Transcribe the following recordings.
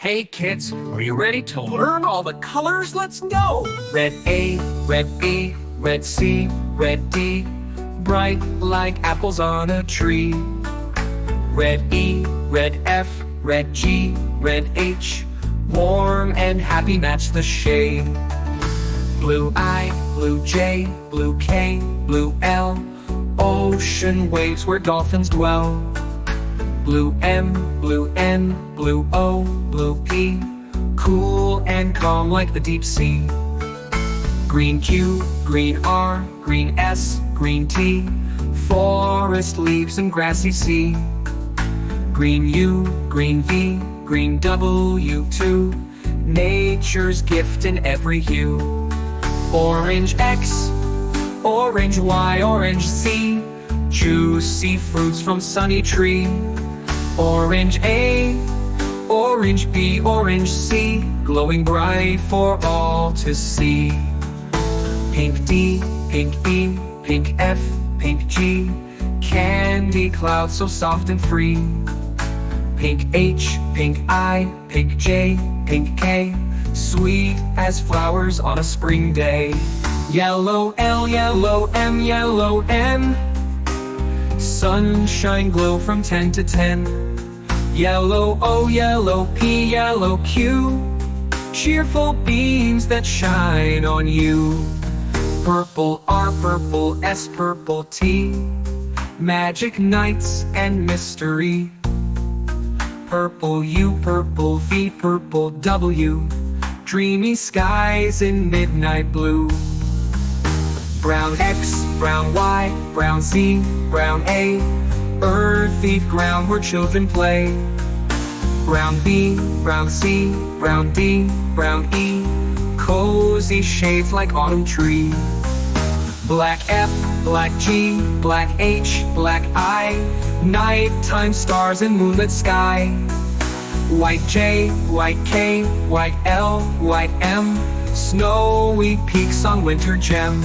Hey kids, are you ready to learn all the colors? Let's go! Red A, red B, red C, red D, bright like apples on a tree. Red E, red F, red G, red H, warm and happy match the shade. Blue I, blue J, blue K, blue L, ocean waves where dolphins dwell. Blue M, blue N, blue O, blue P, cool and calm like the deep sea. Green Q, green R, green S, green T, forest leaves and grassy sea. Green U, green V, green W too, nature's gift in every hue. Orange X, orange Y, orange Z, juicy fruits from sunny tree. Orange A, orange B, orange C, glowing bright for all to see. Pink D, pink E, pink F, pink G, candy clouds so soft and free. Pink H, pink I, pink J, pink K, sweet as flowers on a spring day. Yellow L, yellow M, yellow N, sunshine glow from 10 to 10. Yellow O, yellow P, yellow Q, cheerful beams that shine on you. Purple R, purple S, purple T, magic nights and mystery. Purple U, purple V, purple W, dreamy skies in midnight blue. Brown X, brown Y, brown Z, brown A, earthy ground where children play. Brown B, brown C, brown D, brown E, cozy shades like autumn tree. Black F, black G, black H, black I, nighttime stars and moonlit sky. White J, white K, white L, white M, snowy peaks on winter gem.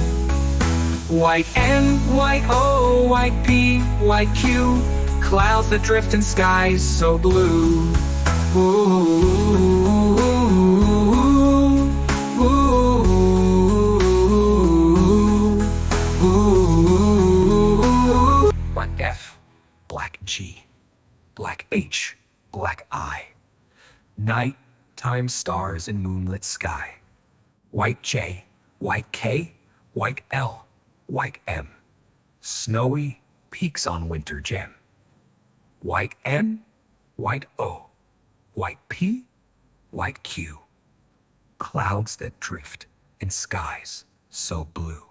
White N, white O, white P, white Q, clouds that drift in skies so blue. Ooh, ooh, ooh, ooh. Black F, black G, black H, black I, nighttime stars in moonlit sky. White J, white K, white L, white M, snowy peaks on winter gem. White N, white O, white P, white Q, clouds that drift in skies so blue.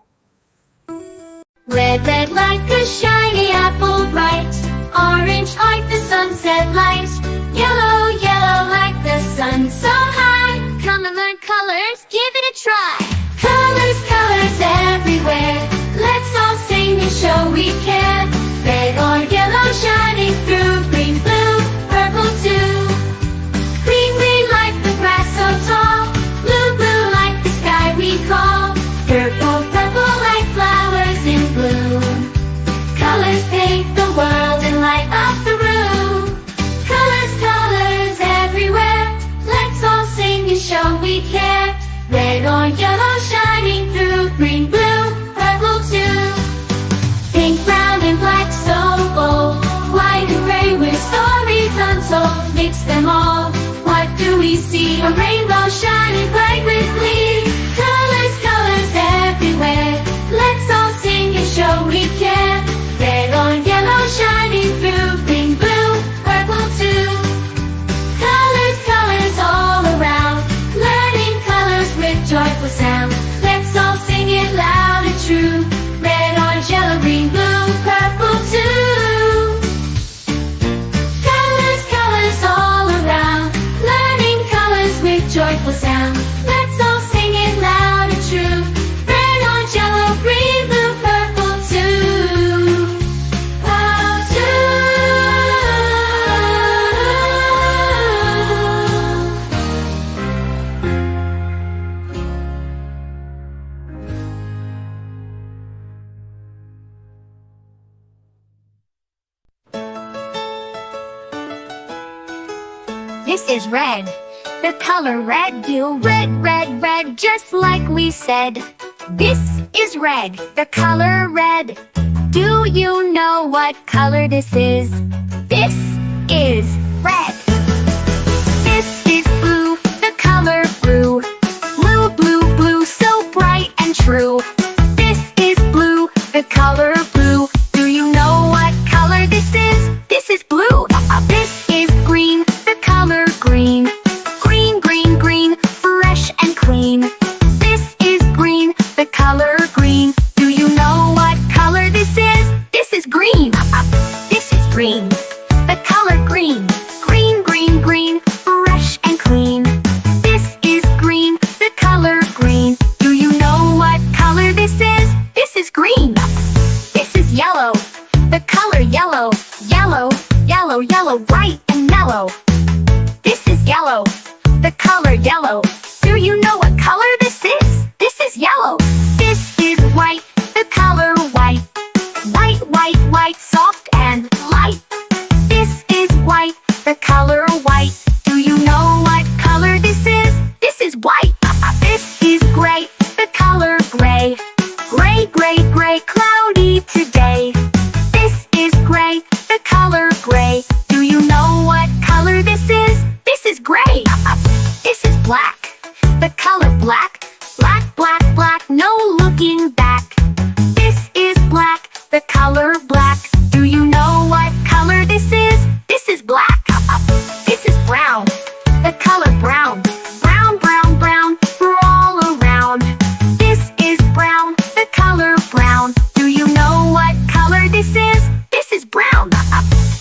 Red, red like a shiny apple bright, orange like the sunset light, yellow, yellow like the sun so high. Come and learn colors, give it a try. Colors, colors everywhere, let's all sing and show we care. Red or yellow shining through, green, blue, purple too. Green, green like the grass so tall, blue, blue like the sky we call. Purple, purple like flowers in bloom. Colors paint the world and light up the room. Colors, colors everywhere, let's all sing and show we care. Red or yellow shining through, green, blue, purple too. Pink, brown and black so bold, white and gray with stories untold. Mix them all, what do we see? A rainbow shining bright with glee. Colors, colors everywhere, let's all sing and show we care. Red or yellow shining through, green, blue, purple too. Colors, colors all around, learning colors with joyful sound. Let's all sing it loud and true. Red, orange, yellow, green, blue, purple too. Colors, colors all around, learning colors with joyful sound. Let's all sing it loud and true. Red, orange, yellow, green, blue, purple too. Oh, This is red. The color red, do red, red, red, just like we said. This is red, the color red. Do you know what color this is? This is red. This is blue, the color blue. Blue, blue, blue, so bright and true. This is blue, the color blue. Do you know what color this is? This is blue. This is green, the color green. Green, green, green, fresh and clean. This is green, the color green. Do you know what color this is? This is green. This is green, the color green. Green, green, green, fresh and clean. This is green, the color green. Do you know what color this is? This is green. This is yellow, the color yellow. Yellow, yellow, yellow, bright and mellow. This is yellow, the color yellow. Do you know what color this is? This is yellow. This is white, the color white. White, white, white, soft and light. This is white, the color white. Do you know what color this is? This is white. This is gray, the color gray. Gray, gray, gray, cloudy today. This is gray, the color gray. Do you know what color this is? This is gray. This is black, the color black. Black, black, black, no looking back. This is black, the color black. Do you know what color this is? This is black. This is brown, the color brown. Brown, brown, brown, we're all around. This is brown, the color brown. Do you know what color this is? This is brown.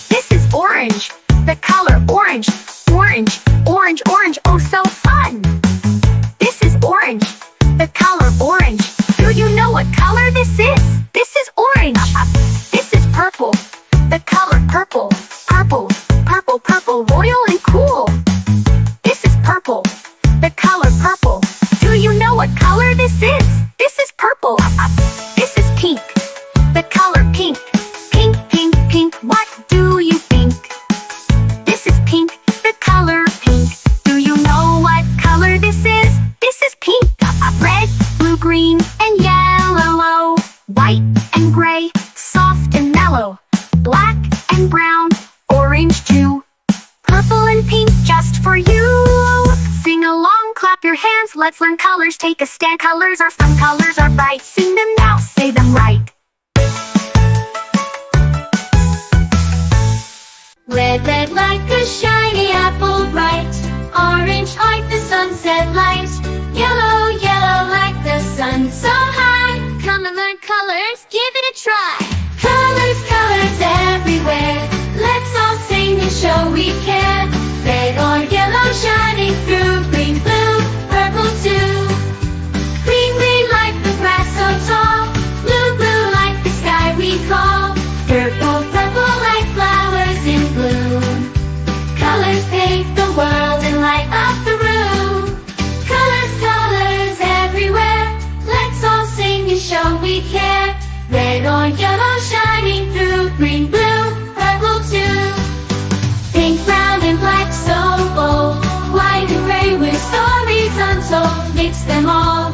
This is orange, the color orange. Orange, orange, orange, oh so fun. This is orange, the color orange. Do you know what color this is? This is orange. This is purple, the color purple. Purple, purple, purple, royal and cool. This is purple, the color purple. Do you know what color this is? This is purple. This is pink, the color pink. Pink, pink, pink, what do you think? This is pink, the color pink. Do you know what color this is? This is pink. Red, blue, green, and yellow. White and gray, soft and mellow. Black and brown, orange too. Purple and pink just for you. Sing along, clap your hands, let's learn colors. Take a stand, colors are fun, colors are bright. Sing them now, say them right. Red, red like a shiny apple bright. Orange like the sunset light. Yellow, yellow like the sun so high. Come and learn colors, give it a try. Colors, colors everywhere. Let's all sing and show we care. Red or yellow shining through. Green, blue, purple too. Green, green like the grass so tall. Blue, blue like the sky we call. Purple, purple like flowers in bloom. Colors paint the world and light up the room. Colors, colors everywhere. Let's all sing and show we care. Red or yellow shining through. Green, blue, purple too. Pink, brown and black so bold. White and gray with stories untold. Mix them all